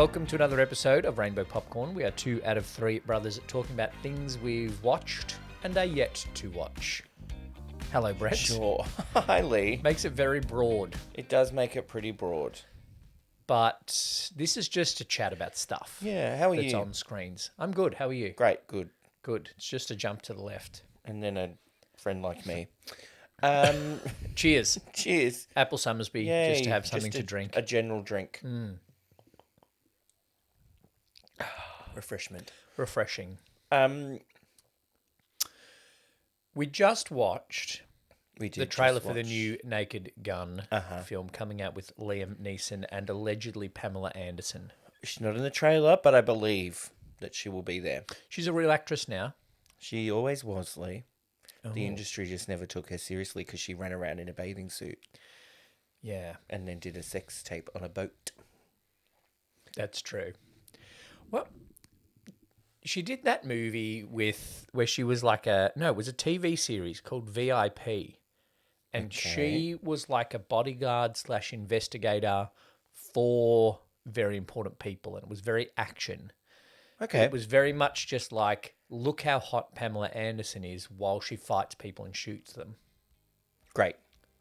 Welcome to another episode of Rainbow Popcorn. We are 2 out of 3 brothers talking about things we've watched and are yet to watch. Hello, Brett. Sure. Hi, Lee. Makes it very broad. It does make it pretty broad. But this is just to chat about stuff. Yeah, how are that's you? on screens. I'm good. How are you? Great, good. Good. It's just a jump to the left. And then a friend like me. Cheers. Cheers. Apple Summersby, Yay, just to have something just to drink. A general drink. Refreshment. Refreshing. Um, We just watched we did the trailer just for the watch- new Naked Gun Uh-huh. film coming out with Liam Neeson and allegedly Pamela Anderson. She's not in the trailer, but I believe that she will be there. She's a real actress now. She always was, Lee. Oh. The industry just never took her seriously because she ran around in a bathing suit Yeah, and then did a sex tape on a boat. that's true. Well, she did that movie where she was like it was a TV series called VIP. And she was like a bodyguard / investigator for very important people. And it was very action. Okay. It was very much just like, look how hot Pamela Anderson is while she fights people and shoots them. Great.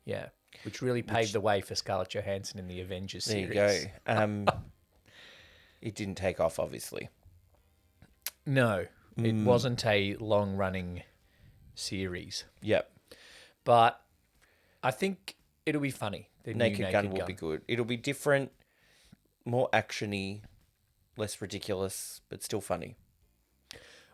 Yeah. Which really paved the way for Scarlett Johansson in the Avengers There series. you go. It didn't take off, obviously. No, it wasn't a long-running series. Yep. But I think it'll be funny. The new Naked Gun will be good. It'll be different, more actiony, less ridiculous, but still funny.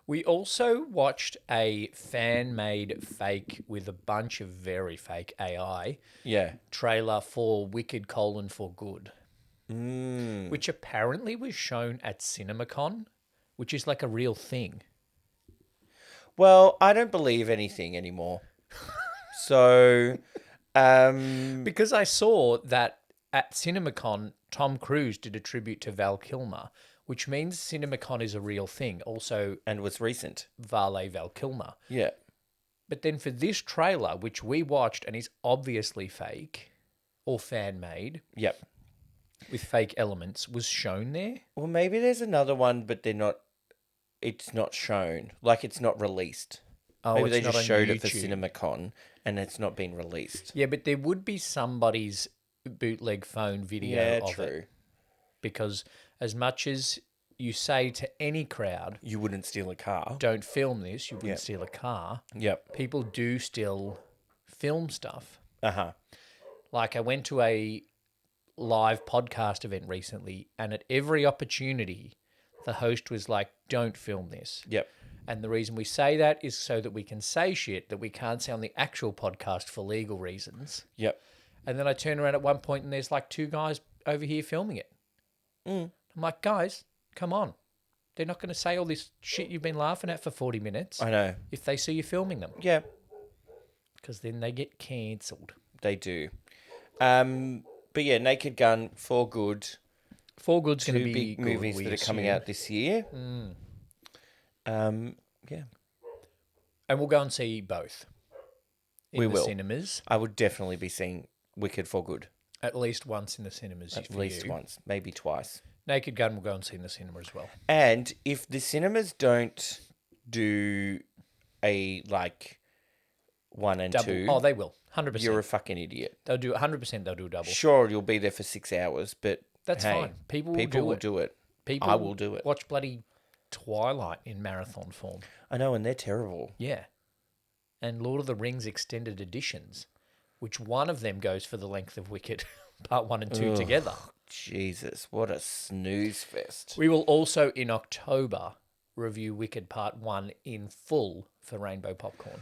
We also watched a fan-made fake with a bunch of very fake AI Yeah. trailer for Wicked: for Good, which apparently was shown at CinemaCon, which is like a real thing. Well, I don't believe anything anymore. So, Because I saw that at CinemaCon, Tom Cruise did a tribute to Val Kilmer, which means CinemaCon is a real thing. Also, and was recent. Val Kilmer. Yeah. But then for this trailer, which we watched and is obviously fake or fan-made Yep. with fake elements, was shown there. Well, maybe there's another one, but it's not shown. Like, it's not released. Oh, Maybe it's they not just on showed it for YouTube. CinemaCon, and it's not been released. Yeah, but there would be somebody's bootleg phone video Yeah, of true. it. Because as much as you say to any crowd, You wouldn't steal a car. don't film this, you wouldn't Yep. steal a car, Yep. people do still film stuff. Uh-huh. Like I went to a live podcast event recently, and at every opportunity, the host was like, don't film this. Yep. And the reason we say that is so that we can say shit that we can't say on the actual podcast for legal reasons. Yep. And then I turn around at one point and there's like 2 guys over here filming it. I'm like, guys, come on. They're not going to say all this shit you've been laughing at for 40 minutes I know. if they see you filming them. Yeah, Because then they get cancelled. they do. But yeah, Naked Gun, for good. For Good's going 2 to be big good, movies we that are coming assume. out this year. Yeah. And we'll go and see both. In We the will. cinemas. I would definitely be seeing Wicked for good. At least once in the cinemas. At for least you. once, maybe twice. Naked Gun will go and see in the cinema as well. And if the cinemas don't do a, 1 and 2, Oh, they will. 100%. you're a fucking idiot. They'll do 100%. They'll do a double. Sure, you'll be there for 6 hours, but That's hey, fine. People will do it. People I will do it. Watch bloody Twilight in marathon form. I know, and they're terrible. Yeah. And Lord of the Rings extended editions, which one of them goes for the length of Wicked, part 1 and 2 together. Jesus, what a snooze fest. We will also, in October, review Wicked Part 1 in full for Rainbow Popcorn.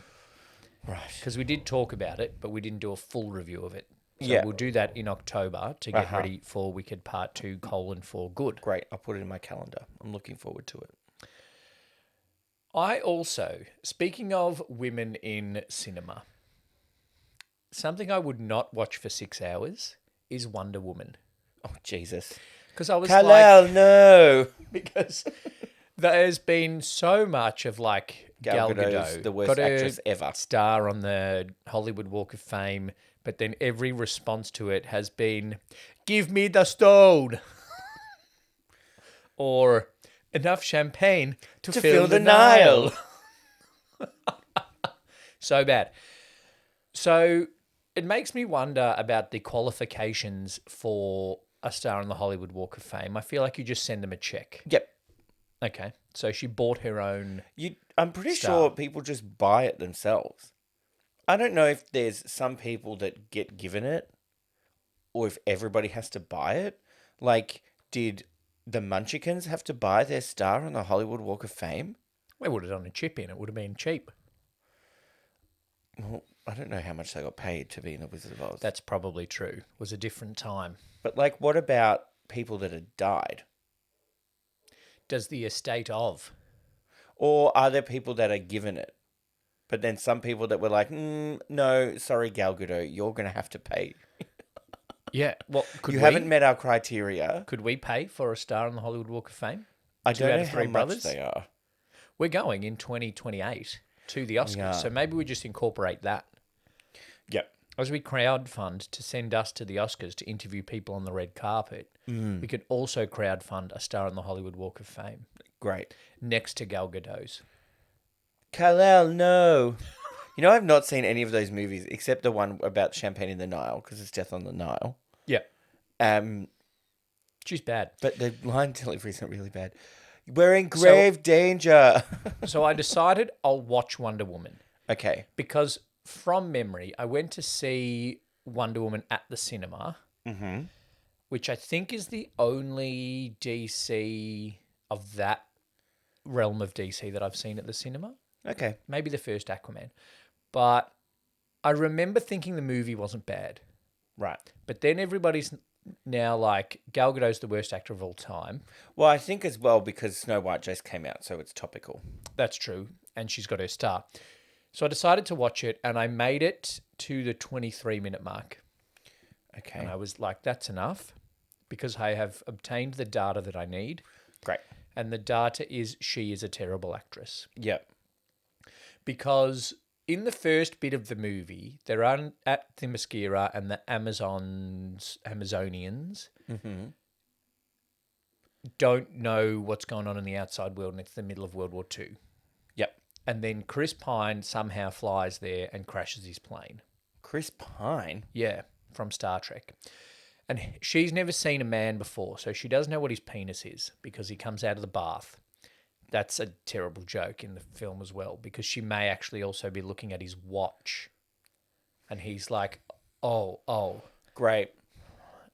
Right. Because we did talk about it, but we didn't do a full review of it. So Yeah. we'll do that in October to get ready for Wicked Part 2, for good. Great. I'll put it in my calendar. I'm looking forward to it. I also, speaking of women in cinema, something I would not watch for 6 hours is Wonder Woman. Oh, Jesus. Because I was Kal-El, no. because there's been so much of Gal Gadot's Gadot, the worst got her actress ever. star on the Hollywood Walk of Fame, but then every response to it has been, "Give me the stone." Or enough champagne to To fill fill the the Nile. Nile. So bad. So it makes me wonder about the qualifications for a star on the Hollywood Walk of Fame. I feel like you just send them a check. Yep. Okay. So she bought her own. I'm pretty Star. sure people just buy it themselves. I don't know if there's some people that get given it or if everybody has to buy it. Like, did the Munchkins have to buy their star on the Hollywood Walk of Fame? They would have done a chip in. It would have been cheap. Well, I don't know how much they got paid to be in the Wizard of Oz. That's probably true. It was a different time. But, like, what about people that had died? Does the estate of? Or are there people that are given it? But then some people that were like, no, sorry, Gal Gadot, you're going to have to pay. Yeah. Well, You haven't met our criteria. Could we pay for a star on the Hollywood Walk of Fame? I Two don't out know of how three much brothers? they are. We're going in 2028 to the Oscars. Yeah. So maybe we just incorporate that. Yep. As we crowdfund to send us to the Oscars to interview people on the red carpet, we could also crowdfund a star on the Hollywood Walk of Fame Great. next to Gal Gadot's. Kal-El, no. You know, I've not seen any of those movies except the one about champagne in the Nile because it's Death on the Nile. Yeah. Um, She's bad. but the line delivery isn't really bad. We're in grave danger. So I decided I'll watch Wonder Woman Okay. because from memory, I went to see Wonder Woman at the cinema, which I think is the only DC of that realm of DC that I've seen at the cinema. Okay. Maybe the first Aquaman. But I remember thinking the movie wasn't bad. Right. But then everybody's now like, Gal Gadot's the worst actor of all time. Well, I think as well because Snow White just came out, so it's topical. That's true. And she's got her star. So I decided to watch it and I made it to the 23-minute mark. Okay. And I was like, that's enough because I have obtained the data that I need. Great. And the data is she is a terrible actress. Yep. Because in the first bit of the movie, they're at Themyscira and the Amazonians don't know what's going on in the outside world and it's the middle of World War II. Yep. And then Chris Pine somehow flies there and crashes his plane. Chris Pine? Yeah, from Star Trek. And she's never seen a man before, so she doesn't know what his penis is because he comes out of the bath. That's a terrible joke in the film as well because she may actually also be looking at his watch. And he's like, oh. Great.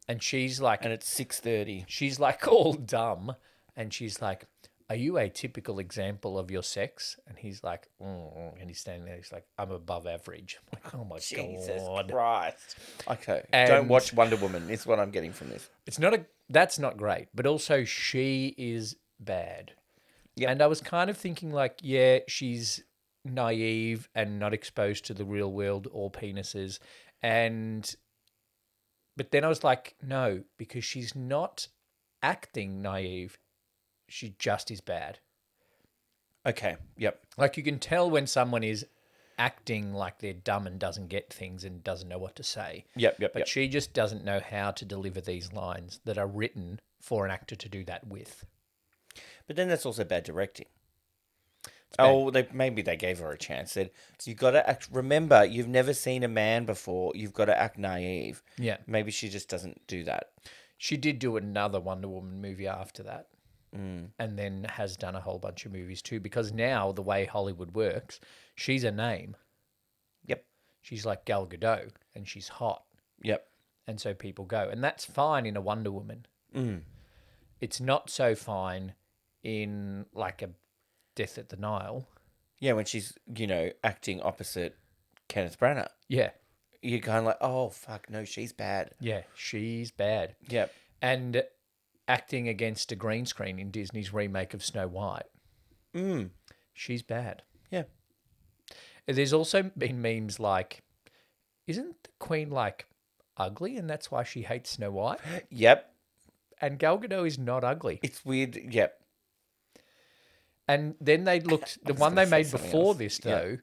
And she's like... And it's 6:30. She's like all dumb. And she's like, are you a typical example of your sex? And he's like, and he's standing there. He's like, I'm above average. I'm like, oh my Jesus God. Christ. Okay. And- Don't watch Wonder Woman. Is what I'm getting from this. That's not great. But also she is bad. Yep. And I was kind of thinking like, yeah, she's naive and not exposed to the real world or penises. But then I was like, no, because she's not acting naive. She just is bad. Okay. Yep. Like you can tell when someone is acting like they're dumb and doesn't get things and doesn't know what to say. Yep. But she just doesn't know how to deliver these lines that are written for an actor to do that with. But then that's also bad directing. bad. Maybe they gave her a chance. Said you got to act. Remember, you've never seen a man before. You've got to act naive. Yeah. Maybe she just doesn't do that. She did do another Wonder Woman movie after that. And then has done a whole bunch of movies too. Because now the way Hollywood works, she's a name. Yep. She's like Gal Gadot and she's hot. Yep. And so people go. And that's fine in a Wonder Woman. It's not so fine in like a Death at the Nile. Yeah, when she's, acting opposite Kenneth Branagh. Yeah. You're kind of like, oh, fuck, no, she's bad. Yeah, she's bad. Yep. And acting against a green screen in Disney's remake of Snow White. She's bad. Yeah. There's also been memes like, isn't the Queen like ugly and that's why she hates Snow White? Yep. And Gal Gadot is not ugly. It's weird. Yep. And then they looked, the one they gonna say made something before else. this Yeah. though,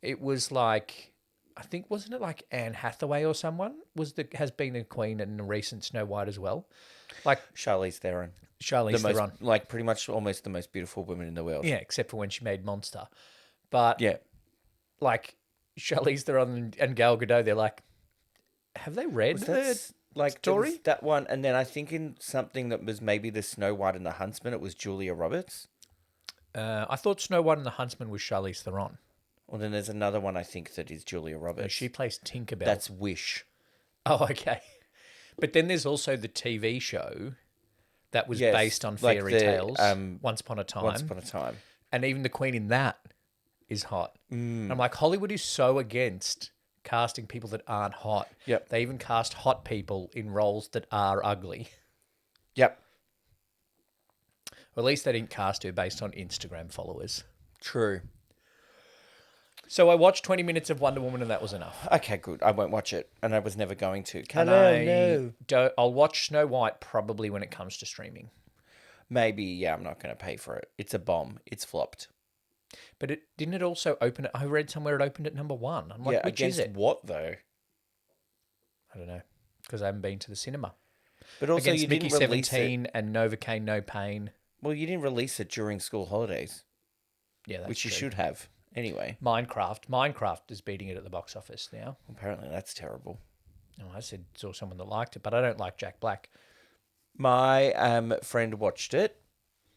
it was like, I think, wasn't it like Anne Hathaway or someone has been a queen in a recent Snow White as well? Like, Charlize Theron. Charlize Theron. like pretty much almost the most beautiful woman in the world. Yeah, except for when she made Monster. But Yeah. like Charlize Theron and Gal Gadot, they're like, have they read Was the that like there was story? that one? And then I think in something that was maybe the Snow White and the Huntsman, it was Julia Roberts. I thought Snow White and the Huntsman was Charlize Theron. Well, then there's another one I think that is Julia No, Roberts. she plays Tinkerbell. That's Wish. Oh, okay. But then there's also the TV show that was Yes, based on like fairy the, tales, Once Upon a Time. Once Upon a Time. And even the Queen in that is hot. And I'm like, Hollywood is so against casting people that aren't hot. Yep. They even cast hot people in roles that are ugly. Yep. Or at least they didn't cast her based on Instagram followers. True. So I watched 20 minutes of Wonder Woman and that was enough. Okay, good. I won't watch it, and I was never going to. I'll watch Snow White probably when it comes to streaming. Maybe, yeah, I'm not going to pay for it. It's a bomb. It's flopped. But didn't it also open I read somewhere it opened at number 1. I'm like, Yeah, which is against it? what, though? I don't know. Because I haven't been to the cinema. But also, Against you Mickey didn't release 17 it. and Novocaine No Pain. Well, you didn't release it during school holidays, Yeah, that's which you true. should have. Anyway, Minecraft is beating it at the box office now. apparently that's terrible. Oh, I saw someone that liked it, but I don't like Jack Black. My friend watched it,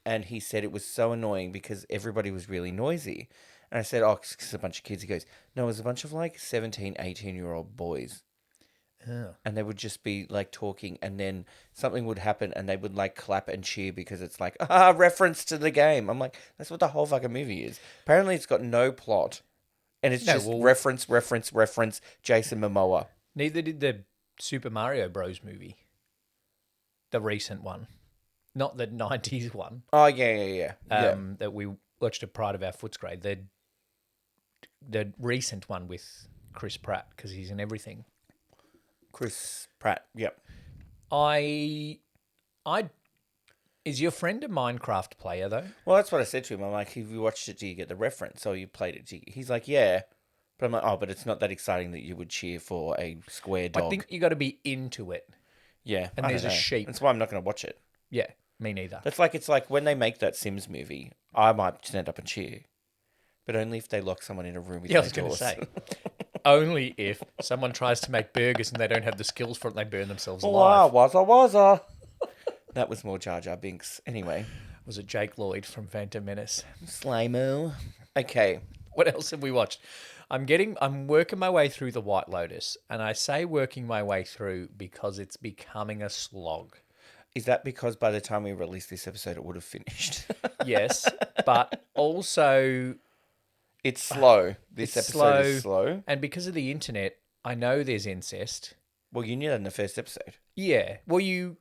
and he said it was so annoying because everybody was really noisy. And I said, oh, it's a bunch of kids. He goes, no, it was a bunch of like 17, 18-year-old boys. Oh. And they would just be like talking, and then something would happen, and they would like clap and cheer because it's like, reference to the game. I'm like, that's what the whole fucking movie is. Apparently, it's got no plot, and it's just reference, Jason Momoa. Neither did the Super Mario Bros. Movie. The recent one. Not the 90s one. Oh, yeah. That we watched at Pride of Our Footscray. The recent one with Chris Pratt, because he's in everything. Chris Pratt, yep. Is your friend a Minecraft player, though? Well, that's what I said to him. I'm like, have you watched it? Do you get the reference? Or you played it? He's like, yeah. But I'm like, oh, but it's not that exciting that you would cheer for a square dog. I think you got to be into it. Yeah. And there's a sheep. That's why I'm not going to watch it. Yeah, me neither. It's like when they make that Sims movie, I might stand up and cheer. But only if they lock someone in a room with Yeah, I no was going to doors. say. Only if someone tries to make burgers and they don't have the skills for it and they burn themselves alive. Wazza. That was more Jar Jar Binks. Anyway. Was it Jake Lloyd from Phantom Menace? Slimoo. Okay. What else have we watched? I'm working my way through the White Lotus, and I say working my way through because it's becoming a slog. Is that because by the time we release this episode, it would have finished? Yes, but also It's slow. This it's episode is slow. And because of the internet, I know there's incest. Well, you knew that in the first episode. Yeah. Well, you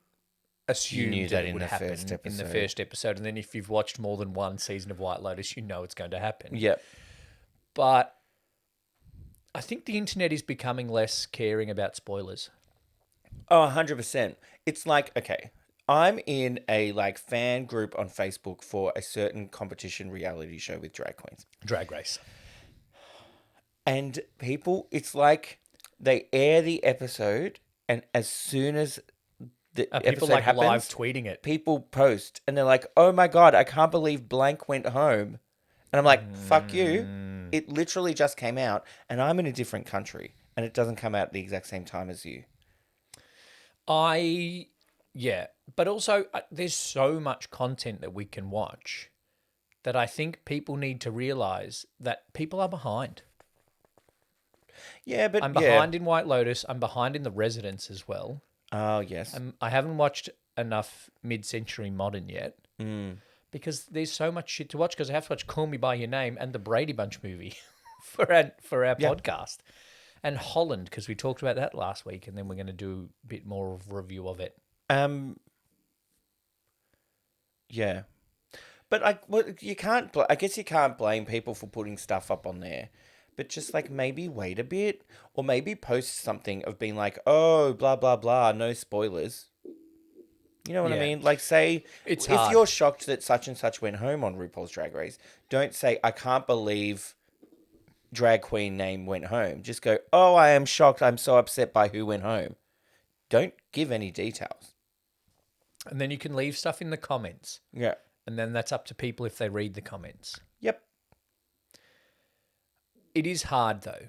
assumed knew that that it in would the happen first in the episode. first episode. And then if you've watched more than one season of White Lotus, you know it's going to happen. Yep. But I think the internet is becoming less caring about spoilers. Oh, 100%. It's like, okay, I'm in a like fan group on Facebook for a certain competition reality show with drag queens. Drag Race. And people, it's like they air the episode, and as soon as the People episode like happens, live tweeting it. people post, and they're like, "Oh my god, I can't believe blank went home," and I'm like, "Fuck you!" It literally just came out, and I'm in a different country, and it doesn't come out at the exact same time as you. Yeah, but also there's so much content that we can watch that I think people need to realize that people are behind. Yeah, but I'm behind in White Lotus. I'm behind in The Residents as well. Oh yes. I haven't watched enough mid-century modern yet Mm. because there's so much shit to watch. Because I have to watch Call Me by Your Name and the Brady Bunch movie for our podcast, and Holland because we talked about that last week, and then we're going to do a bit more of a review of it. Yeah, but you can't. I guess you can't blame people for putting stuff up on there. But just like maybe wait a bit, or maybe post something of being like, oh, blah blah blah, no spoilers. You know what I Yeah. mean? Like, say It's if hard. you're shocked that such and such went home on RuPaul's Drag Race, don't say I can't believe drag queen name went home. Just go, oh, I am shocked. I'm so upset by who went home. Don't give any details. And then you can leave stuff in the comments. Yeah. And then that's up to people if they read the comments. Yep. It is hard though.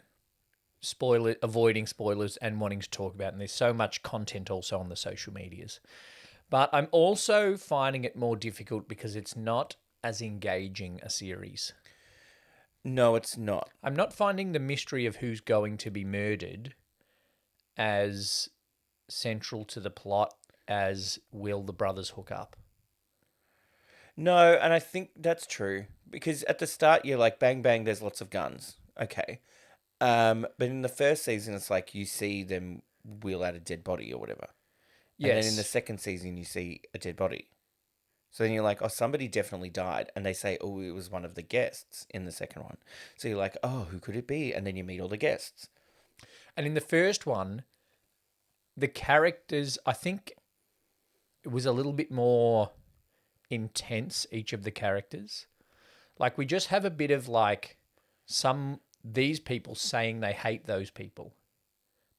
Avoiding spoilers and wanting to talk about it. And there's so much content also on the social medias. But I'm also finding it more difficult because it's not as engaging a series. No, it's not. I'm not finding the mystery of who's going to be murdered as central to the plot as will the brothers hook up. No, and I think that's true. Because at the start, you're like, bang, bang, there's lots of guns. Okay. But in the first season, it's like you see them wheel out a dead body or whatever. Yes. And then in the second season, you see a dead body. So then you're like, oh, somebody definitely died. And they say, oh, it was one of the guests in the second one. So you're like, oh, who could it be? And then you meet all the guests. And in the first one, the characters, I think it was a little bit more intense, each of the characters. Like we just have a bit of like these people saying they hate those people.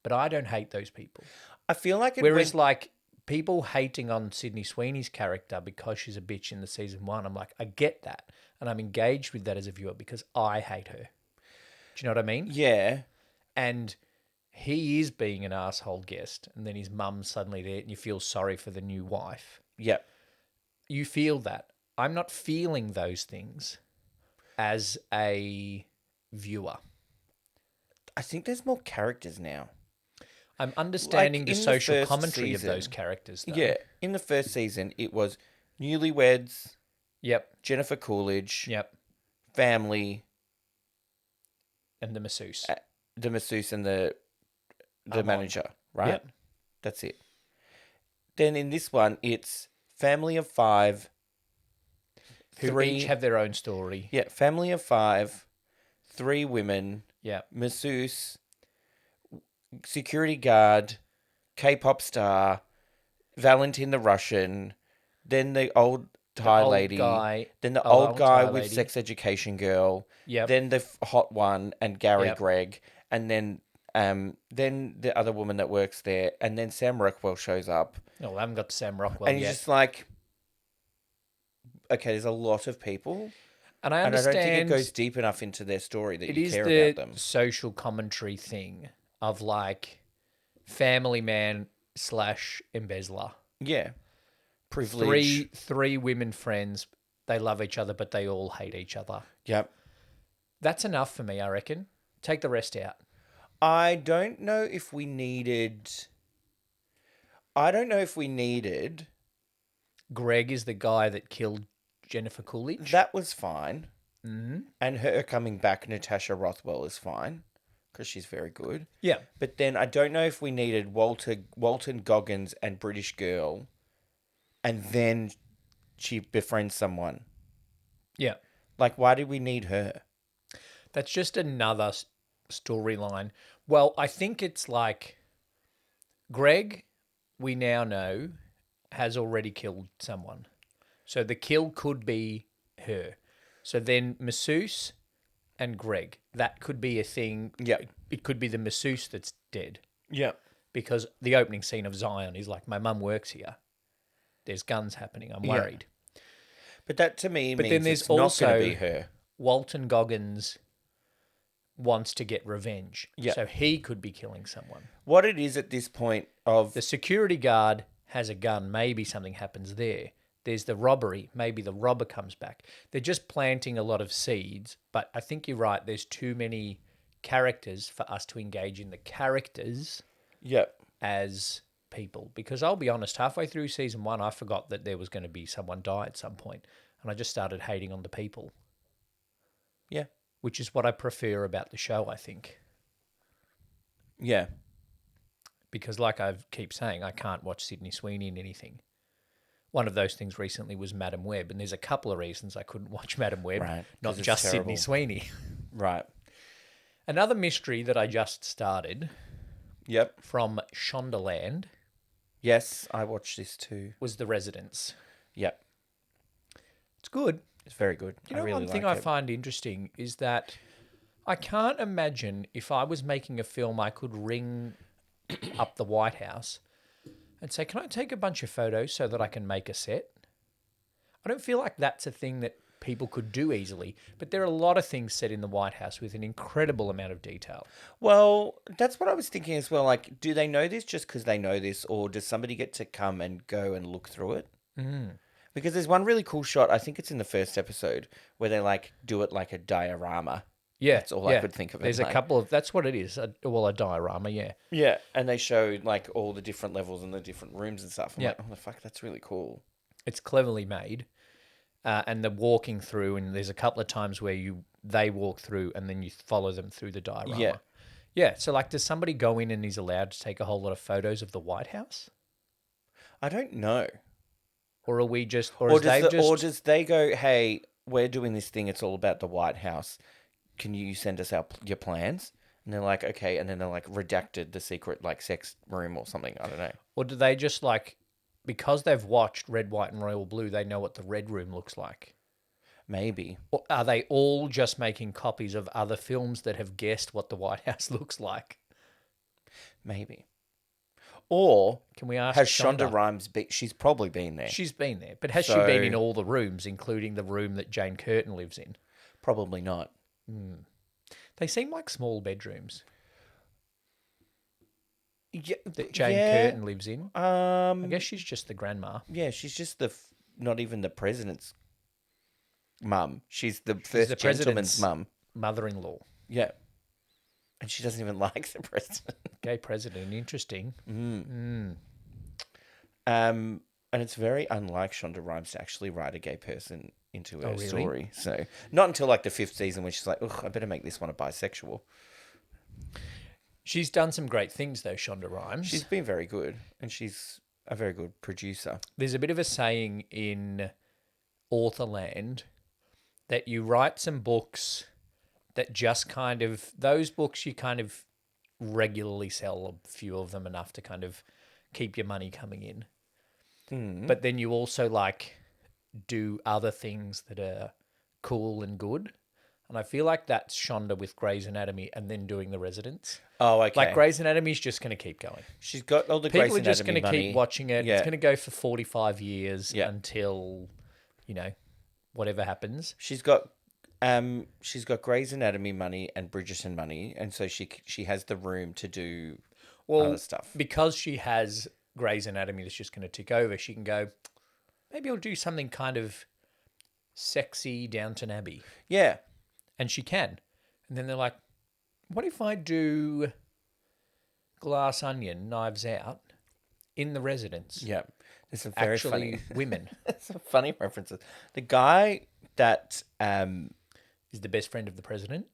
But I don't hate those people. I feel like like people hating on Sydney Sweeney's character because she's a bitch in the season 1, I'm like, I get that. And I'm engaged with that as a viewer because I hate her. Do you know what I mean? Yeah. And he is being an asshole guest. And then his mum's suddenly there and you feel sorry for the new wife. Yep. You feel that. I'm not feeling those things as a viewer. I think there's more characters now. I'm understanding Like the in the social first commentary season- of those characters, though. Yeah. In the first season, it was newlyweds, Yep. Jennifer Coolidge, Yep. family, And the masseuse. the masseuse, and the Armand. manager, right? Yep. That's it. Then in this one, it's family of 5. Who each have their own story. Yeah, family of 5, 3 women, Yeah. masseuse, security guard, K-pop star, Valentin the Russian, then the old Thai old lady, guy- then the old old guy Thai with lady. sex education girl, Yep. then the hot one and Gary Yep. Gregg, and then the other woman that works there, and then Sam Rockwell shows up, Oh, I haven't got to Sam Rockwell and you're yet. just like, okay, there's a lot of people. And I And I understand don't think it goes deep enough into their story that it you is care the about them. social commentary thing of like family man / embezzler. Yeah. Privilege. Three women friends. They love each other, but they all hate each other. Yep. That's enough for me, I reckon. Take the rest out. I don't know if we needed. Greg is the guy that killed Jennifer Coolidge. That was fine. Mm-hmm. And her coming back, Natasha Rothwell, is fine. Because she's very good. Yeah. But then I don't know if we needed Walton Goggins and British Girl. And then she befriends someone. Yeah. Like, why did we need her? That's just another storyline. Well, I think it's like Greg, we now know, has already killed someone. So the kill could be her. So then masseuse and Greg, that could be a thing. Yeah. It could be the masseuse that's dead. Yeah. Because the opening scene of Zion is like, my mum works here. There's guns happening. I'm worried. But that to me But means then there's it's not going also- to be her. Walton Goggins wants to get revenge. Yeah. So he could be killing someone. What it is at this point of... The security guard has a gun. Maybe something happens there. There's the robbery. Maybe the robber comes back. They're just planting a lot of seeds. But I think you're right. There's too many characters for us to engage in the characters Yep. as people. Because I'll be honest, halfway through season 1, I forgot that there was going to be someone die at some point. And I just started hating on the people. Yeah. Which is what I prefer about the show, I think. Yeah. Because like I keep saying, I can't watch Sydney Sweeney in anything. One of those things recently was Madam Web, and there's a couple of reasons I couldn't watch Madam Web, Right, not 'cause it's just Sydney terrible. Sweeney. Right. Another mystery that I just started Yep. from Shondaland Yes, I watched this too. was The Residence. Yep. It's good. It's very good. You know, I really one thing like I it. find interesting is that I can't imagine if I was making a film, I could ring up the White House and say, "Can I take a bunch of photos so that I can make a set?" I don't feel like that's a thing that people could do easily, but there are a lot of things set in the White House with an incredible amount of detail. Well, that's what I was thinking as well. Like, do they know this just because they know this, or does somebody get to come and go and look through it? Because there's one really cool shot, I think it's in the first episode, where they like do it like a diorama. Yeah, That's all I could think of it There's a like. couple of that's what it is. A diorama. Yeah, Yeah, and they show like all the different levels and the different rooms and stuff. I'm Yeah. like, oh the fuck, that's really cool. it's cleverly made, and the walking through. And there's a couple of times where they walk through, and then you follow them through the diorama. Yeah. Yeah. So, like, does somebody go in and is allowed to take a whole lot of photos of the White House, I don't know. or are we just, Or does they go, hey, we're doing this thing, it's all about the White House. Can you send us your plans? And they're like, okay, and then they're like redacted the secret like sex room or something. I don't know. or do they just like, because they've watched Red, White, and Royal Blue, they know what the Red Room looks like? Maybe. Or are they all just making copies of other films that have guessed what the White House looks like? Maybe. Or Can we ask has Shonda Shonda? Rhimes she's probably been there. She's been there, but has she been in all the rooms, including the room that Jane Curtin lives in? Probably not. They seem like small bedrooms Yeah, that Jane Curtin lives in. I Um guess she's just the grandma. yeah, she's just not even the president's mum. She's the She's first the gentleman's president's mum. mother-in-law. Yeah. And she doesn't even like the president. Gay president. Interesting. And it's very unlike Shonda Rhimes to actually write a gay person into her really? story. So not until like the 5th season when she's like, ugh, I better make this one a bisexual. She's done some great things, though, Shonda Rhimes. She's been very good, and she's a very good producer. There's a bit of a saying in authorland that you write some books that just kind of, those books you kind of regularly sell a few of them enough to kind of keep your money coming in. But then you also like do other things that are cool and good. And I feel like that's Shonda with Grey's Anatomy and then doing The Residents. Oh, okay. Like Grey's Anatomy is just going to keep going. She's got all the People Grey's are just Anatomy going to money. keep watching it. Yeah. It's going to go for 45 years Yeah. until, whatever happens. She's got Grey's Anatomy money and Bridgerton money, and so she has the room to do other stuff. Because she has Grey's Anatomy that's just going to tick over, she can go, maybe I'll do something kind of sexy Downton Abbey. Yeah. And she can. And then they're like, what if I do Glass Onion, Knives Out in The Residents? Yeah. There's some very Actually, funny women some funny references. The guy that is the best friend of the president.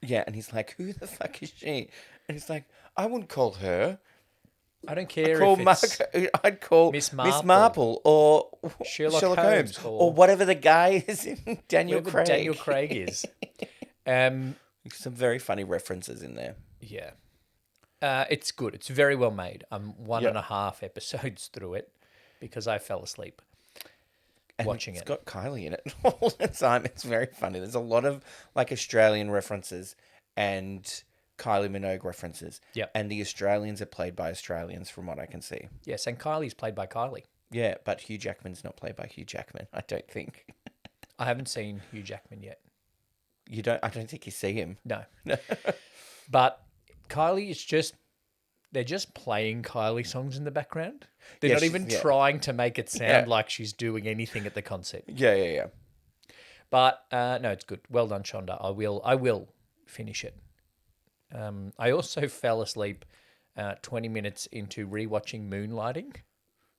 yeah, and he's like, who the fuck is she? And he's like, I wouldn't call her. I don't care Call if it's I'd call Miss Miss Marple. Marple or Sherlock Holmes Holmes or whatever the guy is in Daniel whoever Craig. Daniel Craig is. Some very funny references in there. Yeah. It's good. It's very well made. I'm one Yeah. and a half episodes through it because I fell asleep watching It's it. got Kylie in it all the time. It's very funny. There's a lot of like Australian references and Kylie Minogue references. Yep. And the Australians are played by Australians from what I can see. Yes, and Kylie's played by Kylie. Yeah, but Hugh Jackman's not played by Hugh Jackman, I don't think. I haven't seen Hugh Jackman yet. I don't think you see him. No. But Kylie is they're just playing Kylie songs in the background. They're Yeah, not she's- even yeah. trying to make it sound like she's doing anything at the concert. Yeah. But no, it's good. Well done, Shonda. I will finish it. I also fell asleep 20 minutes into rewatching Moonlighting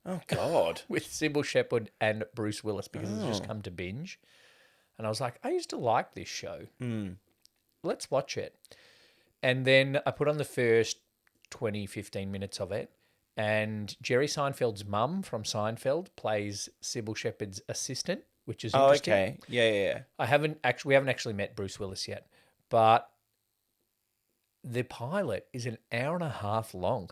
Oh God. with Sybil Shepherd and Bruce Willis because it's just come to binge. And I was like, I used to like this show. Let's watch it. And then I put on the first 20, 15 minutes of it. And Jerry Seinfeld's mum from Seinfeld plays Sybil Shepherd's assistant, which is Oh, interesting. okay. Yeah. We haven't actually met Bruce Willis yet, but the pilot is an hour and a half long.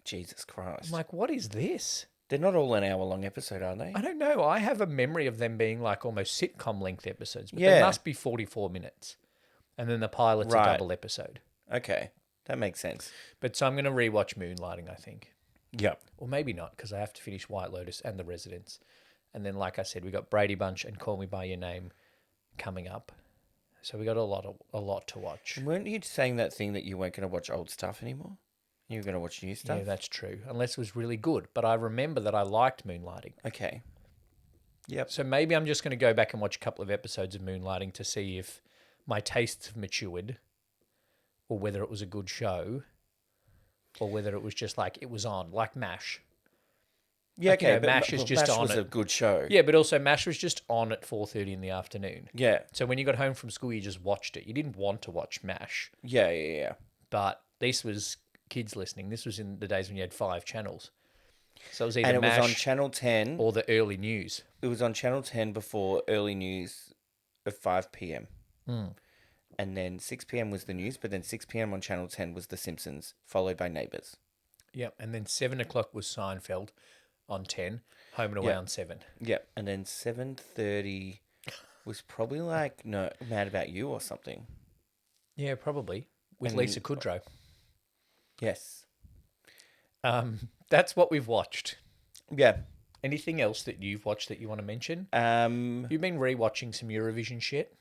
Jesus Christ. I'm like, what is this? They're not all an hour-long episode, are they? I don't know. I have a memory of them being like almost sitcom length episodes, but they Yeah. must be 44 minutes. And then the pilot's a Right. double episode. Okay, that makes sense. But so I'm going to rewatch Moonlighting, I think. Yep. Or maybe not, because I have to finish White Lotus and The Residents. And then, like I said, we got Brady Bunch and Call Me By Your Name coming up. So we got a lot to watch. And weren't you saying that thing that you weren't going to watch old stuff anymore? You were going to watch new stuff? Yeah, that's true. Unless it was really good. But I remember that I liked Moonlighting. Okay. Yep. So maybe I'm just going to go back and watch a couple of episodes of Moonlighting to see if my tastes have matured, or whether it was a good show, or whether it was just like it was on, like MASH. Yeah, Like, okay. but MASH is just MASH on was it. a good show. Yeah, but also MASH was just on at 4:30 in the afternoon. Yeah. So when you got home from school, you just watched it. You didn't want to watch MASH. Yeah. But this was kids listening. This was in the days when you had 5 channels. So it was either And it was MASH on Channel 10. or the early news. It was on Channel 10 before early news of 5 p.m. And then 6 p.m. was the news, but then 6 p.m. on Channel 10 was The Simpsons, followed by Neighbours. Yep, and then 7 o'clock was Seinfeld on 10, Home and Away on 7. Yep, and then 7:30 was probably like Mad About You or something. Yeah, probably, with And- Lisa Kudrow. Yes. That's what we've watched. Yeah. Anything else that you've watched that you want to mention? Um. You've been rewatching some Eurovision shit.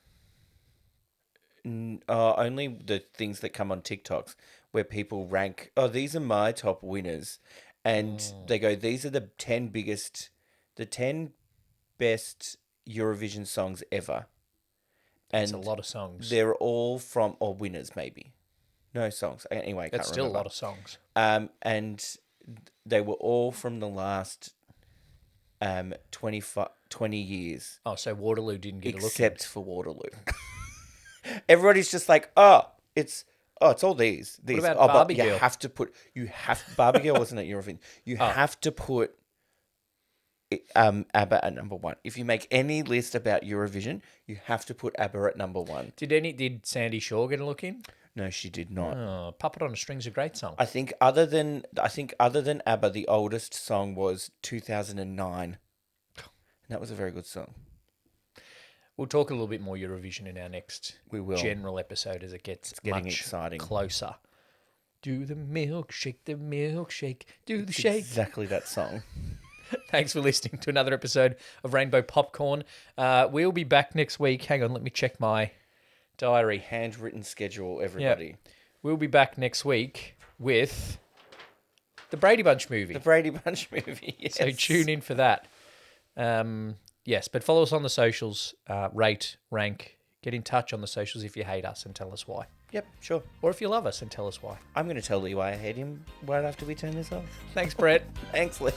Only the things that come on TikToks where people rank, these are my top winners. And they go, these are the 10 best Eurovision songs ever. And That's a lot of songs. they're all from, or winners maybe. No songs. Anyway, I can't That's still remember. a lot of songs. And they were all from the last 20 years. Oh, so Waterloo didn't get a look Except for Waterloo. Everybody's just like, it's all these. What about but Barbie you Girl? have to put Barbie Girl wasn't at Eurovision. You have to put ABBA at number 1. If you make any list about Eurovision, you have to put ABBA at number 1. Did Sandy Shaw get a look in? No, she did not. Oh, Puppet on a String's a great song. I think other than ABBA, the oldest song was 2009. And that was a very good song. We'll talk a little bit more Eurovision in our next general episode as it gets getting much exciting. closer. Do the milkshake, do the shake. Exactly that song. Thanks for listening to another episode of Rainbow Popcorn. We'll be back next week. Hang on, let me check my diary. Handwritten schedule, everybody. Yep. We'll be back next week with the Brady Bunch movie. The Brady Bunch movie, yes. So tune in for that. Yes, but follow us on the socials, rate, rank, get in touch on the socials if you hate us and tell us why. Yep, sure. Or if you love us and tell us why. I'm going to tell Lee why I hate him right after we turn this off. Thanks, Brett. Thanks, Lee.